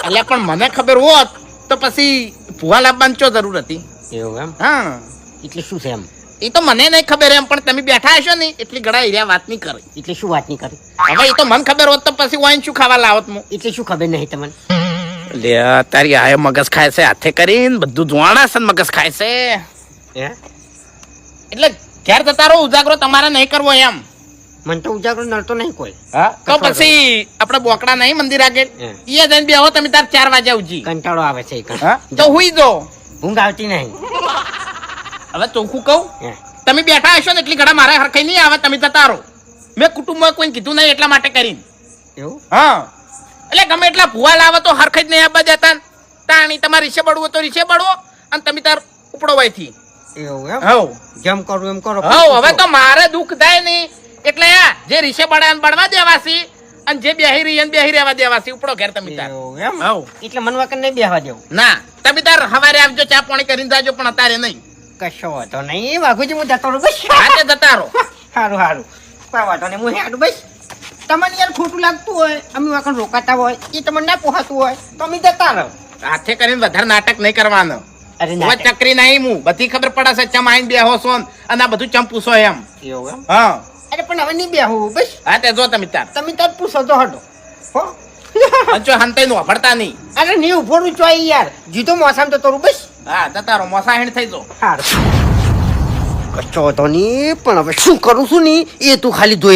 એટલે પણ મને ખબર હોત તો પછી ભૂવા લાવવાની ચો જરૂર હતી. એવું એમ? હા એટલે શું છે એમ? એ તો મને નહીં ખબર એમ, પણ તમે બેઠા હશો ને એટલી ઘડા એરિયા વાત નહીં કરી. એટલે શું વાત નહીં કરી? હવે એ તો મને ખબર હોત તો પછી વાઈન શું ખાવા લાવત હું. એટલે શું ખબર નહીં તમને? લે તારી આય મગજ ખાય છે હાથે કરીને, બધું જોવાના છે ને મગજ ખાય છે. હે? એટલે ઘેર જતા રહો, ઉજાગરો તમારે નહીં કરવો એમ. મને તો ઉજાગરો નડતો નહીં કોઈ. તો પછી આપણે બોકડા નહીં મંદિર આગળ, હે. એ જઈને બેહો તમે તાર 4 વાગ્યા ઉજી. કંટાળો આવે છે તો હુઈ જો. ઊંઘ આવતી નહીં. હવે ચોખ્ખું કહું, હે. તમે બેઠા હશો ને એટલી ઘડા મારે હરખાઈ નહીં આવે, તમે જતા રહો. મેં કુટુંબમાં કોઈ કીધું નહીં એટલા માટે કરીને. એવું? હા એટલે ગમે એટલા ભૂવા લાવો તો હરખાઈ જ નહીં આવવા જતા. તાણી તમારે રીસે બળવો તો રીસે બળવો, અને તમે તાર ઉપડો વાયથી. એવું એમ? હવ જેમ કરું એમ કરો. હવે તો મારે દુઃખ થાય નહીં એટલે જે રીસે બળાને બળવા દેવાસી, અને જે બેહી રહી એને બેહી રહેવા દેવાસી. ઉપડો ઘેર તમે તાર. એવું એમ? હવ એટલે મનવા કે નહીં બેહવા દેવું? ના તમે તાર હવારે આવજો, ચા પાણી કરીને જાજો, પણ અત્યારે નહીં. કશો વાંધો નહીં વાઘુજી, હું જતો રહું બસ. આજે જતા રહો. સારું સારું, કોઈ વાંધો નહીં, હું હેડું બસ. તમને યાર ખોટું લાગતું હોય, અમે વાકણ રોકાતા હોય, એ તમને ના પોહાતું હોય તો અમે જતા રહો. હાથે કરીને વધારે નાટક નહીં કરવાનું. અરે હવે ના, ચકરી નહીં, હું બધી ખબર પડે છે ચમ આઈને બેહો છો ને, અને આ બધું ચમ પૂછો એમ. એવું એમ? હા અરે પણ હવે નહીં બેહવું બસ. હા તે જો તમે તાર તમે તાર પૂછો તો હટો હો. અંચો હંતાઈ નું વાપરતા નહીં. અરે નહીં ઉભોરું ચોય યાર, જીતો મોસામ તો તરું બસ. હા જતા રહો, મોસાહેણ થઈ જો. સારું, કશો વાંધો નહીં, પણ હવે શું કરું છું નહીં એ તું ખાલી જોઈ.